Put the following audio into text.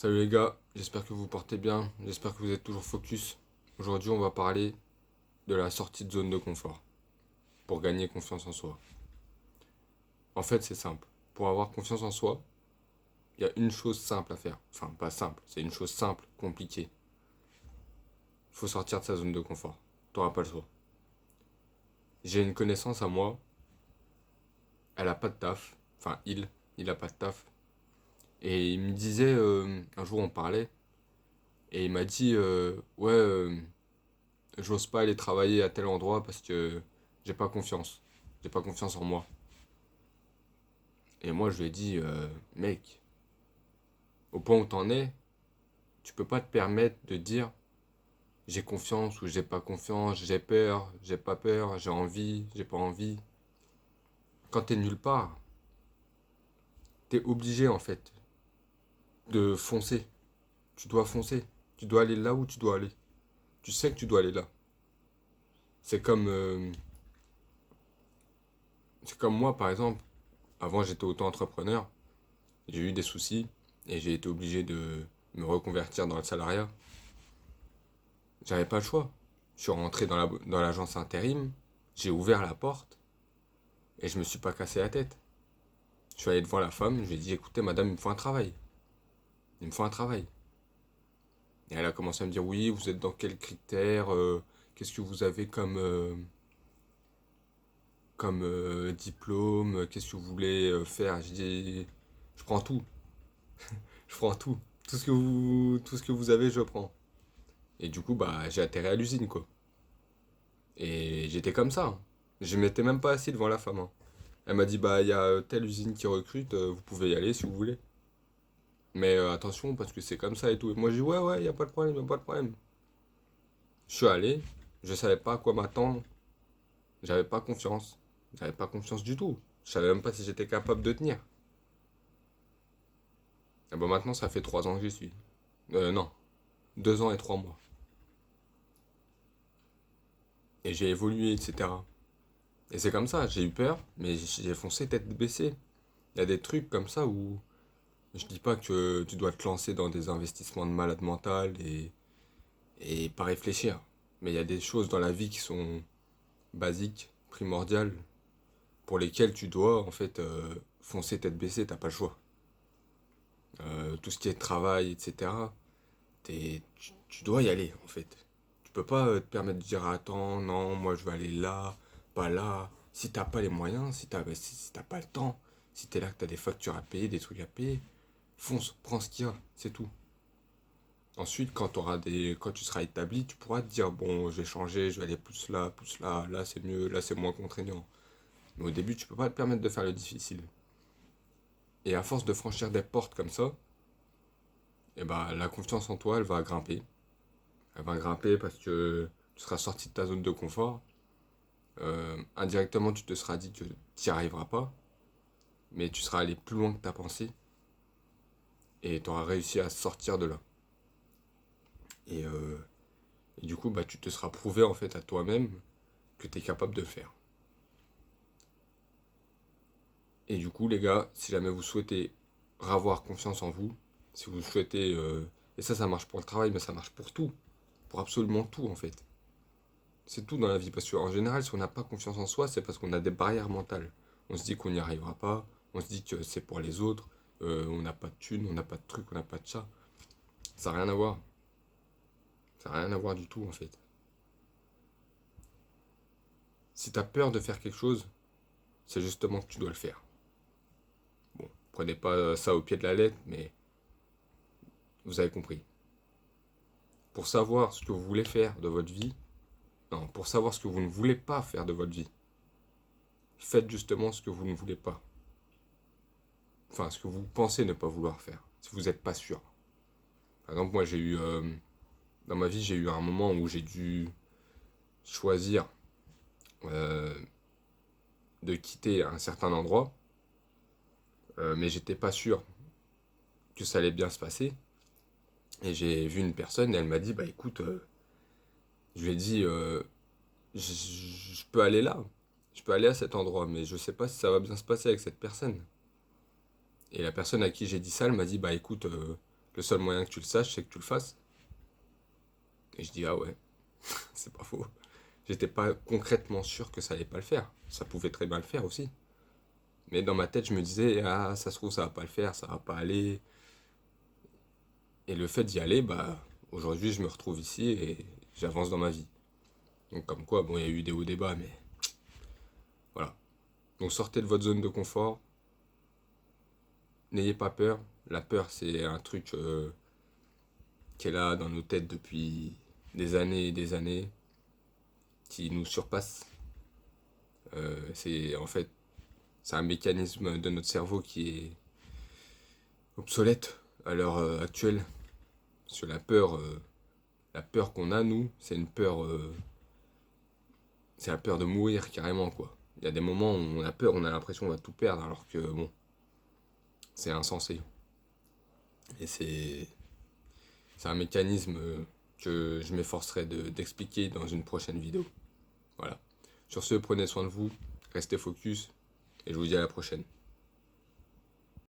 Salut les gars, j'espère que vous portez bien, j'espère que vous êtes toujours focus. Aujourd'hui, on va parler de la sortie de zone de confort pour gagner confiance en soi. En fait, c'est simple. Pour avoir confiance en soi, il y a une chose simple à faire. Enfin, pas simple, c'est une chose simple, compliquée. Il faut sortir de sa zone de confort. T'auras pas le choix. J'ai une connaissance à moi, elle a pas de taf. Enfin, il a pas de taf. Et il me disait, un jour on parlait, et il m'a dit, ouais, j'ose pas aller travailler à tel endroit parce que j'ai pas confiance. J'ai pas confiance en moi. Et moi, je lui ai dit, mec, au point où t'en es, tu peux pas te permettre de dire j'ai confiance ou j'ai pas confiance, j'ai peur, j'ai pas peur, j'ai envie, j'ai pas envie. Quand t'es nulle part, t'es obligé en fait de foncer. Tu dois foncer. Tu dois aller là où tu dois aller. Tu sais que tu dois aller là. C'est comme, euh, c'est comme moi par exemple. Avant, j'étais auto-entrepreneur. J'ai eu des soucis et j'ai été obligé de me reconvertir dans le salariat. J'avais pas le choix. Je suis rentré dans l'agence intérim, j'ai ouvert la porte et je me suis pas cassé la tête. Je suis allé devant la femme, je lui ai dit écoutez madame, il me faut un travail. Il me faut un travail. Et elle a commencé à me dire oui, vous êtes dans quels critères, qu'est-ce que vous avez comme diplôme, qu'est-ce que vous voulez faire. Je dis je prends tout, je prends tout. Tout ce que vous avez, je prends. Et du coup, bah, j'ai atterri à l'usine, quoi. Et j'étais comme ça, hein. Je m'étais même pas assis devant la femme, hein. Elle m'a dit, bah, il y a telle usine qui recrute, vous pouvez y aller si vous voulez. Mais attention, parce que c'est comme ça et tout. Et moi, j'ai dit, ouais, ouais, il y a pas de problème, il y a pas de problème. Je suis allé, je savais pas à quoi m'attendre, j'avais pas confiance. J'avais pas confiance du tout. Je savais même pas si j'étais capable de tenir. Et bah, maintenant, ça fait 3 ans que j'y suis. Non, 2 ans et 3 mois. Et j'ai évolué, etc. Et c'est comme ça, j'ai eu peur, mais j'ai foncé tête baissée. Il y a des trucs comme ça où je dis pas que tu dois te lancer dans des investissements de malade mental et pas réfléchir. Mais il y a des choses dans la vie qui sont basiques, primordiales, pour lesquelles tu dois en fait foncer tête baissée, t'as pas le choix. Tout ce qui est travail, etc. Tu dois y aller en fait. Tu peux pas te permettre de dire attends, non, moi je vais aller là, pas là. Si t'as pas les moyens, si t'as pas le temps, si t'es là que t'as des factures à payer, des trucs à payer, fonce, prends ce qu'il y a, c'est tout. Ensuite, quand tu seras établi, tu pourras te dire, bon, je vais changer, je vais aller plus là c'est mieux, là c'est moins contraignant. Mais au début, tu peux pas te permettre de faire le difficile. Et à force de franchir des portes comme ça, et ben, la confiance en toi, elle va grimper. Elle va grimper parce que tu seras sorti de ta zone de confort. Indirectement, tu te seras dit que tu n'y arriveras pas, mais tu seras allé plus loin que ta pensée et tu auras réussi à sortir de là. Et, euh, et du coup, bah, tu te seras prouvé en fait à toi-même que tu es capable de le faire. Et du coup, les gars, si jamais vous souhaitez avoir confiance en vous, si vous souhaitez, et ça marche pour le travail, mais ça marche pour tout, pour absolument tout en fait. C'est tout dans la vie, parce qu'en général, si on n'a pas confiance en soi, c'est parce qu'on a des barrières mentales. On se dit qu'on n'y arrivera pas, on se dit que c'est pour les autres, on n'a pas de thunes, on n'a pas de trucs, on n'a pas de chat. Ça n'a rien à voir. Ça n'a rien à voir du tout en fait. Si tu as peur de faire quelque chose, c'est justement que tu dois le faire. Bon, prenez pas ça au pied de la lettre, mais vous avez compris. Pour savoir ce que vous voulez faire de votre vie, non, pour savoir ce que vous ne voulez pas faire de votre vie, faites justement ce que vous ne voulez pas. Enfin, ce que vous pensez ne pas vouloir faire, si vous n'êtes pas sûr. Par exemple, moi, dans ma vie, j'ai eu un moment où j'ai dû choisir euh, de quitter un certain endroit, mais j'étais pas sûr que ça allait bien se passer. Et j'ai vu une personne et elle m'a dit, bah écoute, je lui ai dit, je peux aller là, je peux aller à cet endroit, mais je sais pas si ça va bien se passer avec cette personne. Et la personne à qui j'ai dit ça, elle m'a dit, bah écoute, Le seul moyen que tu le saches, c'est que tu le fasses. Et je dis, ah ouais, c'est pas faux. J'étais pas concrètement sûr que ça allait pas le faire. Ça pouvait très bien le faire aussi. Mais dans ma tête, je me disais, ah, ça se trouve, ça va pas le faire, ça va pas aller. Et le fait d'y aller, bah, aujourd'hui, je me retrouve ici et j'avance dans ma vie. Donc, comme quoi, bon, il y a eu des hauts débats, mais voilà. Donc, sortez de votre zone de confort. N'ayez pas peur. La peur, c'est un truc qui est là dans nos têtes depuis des années et des années, qui nous surpasse. C'est en fait, c'est un mécanisme de notre cerveau qui est obsolète à l'heure actuelle. Sur la peur qu'on a, nous, c'est la peur de mourir carrément, quoi. Il y a des moments où on a peur, on a l'impression qu'on va tout perdre, alors que bon, c'est insensé. Et c'est un mécanisme que je m'efforcerai d'expliquer dans une prochaine vidéo. Voilà. Sur ce, prenez soin de vous, restez focus, et je vous dis à la prochaine.